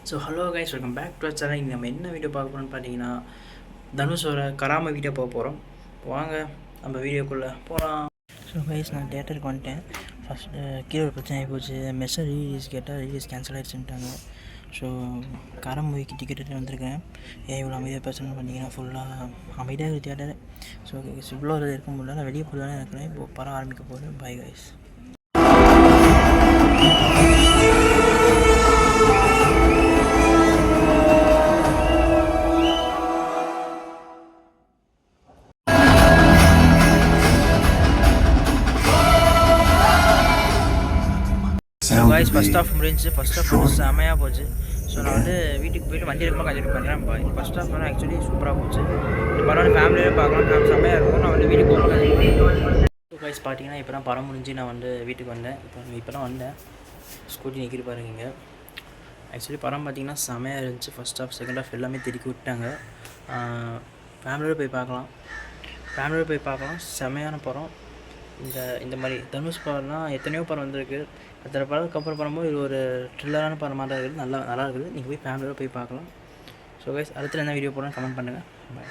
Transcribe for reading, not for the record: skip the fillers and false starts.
So hello guys, welcome back to channel. இன்றைக்கி நம்ம என்ன வீடியோ பார்க்க போகிறோம்னு பார்த்தீங்கன்னா, தனுஷோட கராம வீடியோ போக போகிறோம். வாங்க நம்ம வீடியோக்குள்ளே போகலாம். ஸோ கைஸ், நான் தேட்டருக்கு வந்துட்டேன். ஃபஸ்ட்டு கீழே ஒரு பிரச்சனை ஆகி போச்சு. மெசேஜ் ரீலீஸ் கேட்டால் ரிலீஸ் கேன்சல் ஆகிடுச்சுட்டாங்க. ஸோ கராம மூவிக்கு டிக்கெட் எடுத்து வந்திருக்கேன். ஏன் இவ்வளோ அமைதியாக பேசணும்னு பார்த்தீங்கன்னா, ஃபுல்லாக அமைதியாக இருக்குது தேட்டர். ஸோ இவ்வளோ இருக்க முடியல, நான் வெளியே போய் தானே இருக்கிறேன். இப்போ படம் ஆரம்பிக்க போகிறேன். Bye guys. Guys, first half முடிஞ்சு. ஃபஸ்ட் ஆஃப் வந்து செமையாக போச்சு. ஸோ நான் வந்து வீட்டுக்கு போய்ட்டு வண்டி எடுக்கணும் கண்டிப்பாக பண்ணுறேன். பாய். ஃபஸ்ட் ஆஃப் வந்து ஆக்சுவலி சூப்பராக போச்சு. பரவாயில்ல, ஃபேமிலியே பார்க்கலாம், செமையாக இருக்கும். நான் வந்து வீட்டுக்கு போகணும். கைஸ் பார்த்தீங்கன்னா, இப்போ தான் படம் முடிஞ்சு நான் வந்து வீட்டுக்கு வந்தேன். இப்போ தான் வந்தேன். ஸ்கூட்டி நிற்கிட்டு பாருங்க. ஆக்சுவலி படம் பார்த்தீங்கன்னா செமையாக இருந்துச்சு. ஃபஸ்ட் ஆஃப் செகண்ட் ஆஃப் எல்லாமே திருக்கி விட்டாங்க. ஃபேமிலியோடு போய் பார்க்கலாம். செமையான படம். இந்த மாதிரி தனுஷ் படம்லாம் எத்தனையோ படம் வந்திருக்கு. அத்தனை படத்துக்கு அப்புறம் பண்ணும்போது இது ஒரு த்ரில்லரான படமாக தான் இருக்குது. நல்லா இருக்குது. நீங்கள் போய் ஃபேமிலியோட போய் பார்க்கலாம். ஸோ கைஸ், அடுத்து என்ன வீடியோ போடணும்னு கமெண்ட் பண்ணுங்கள். பாய்.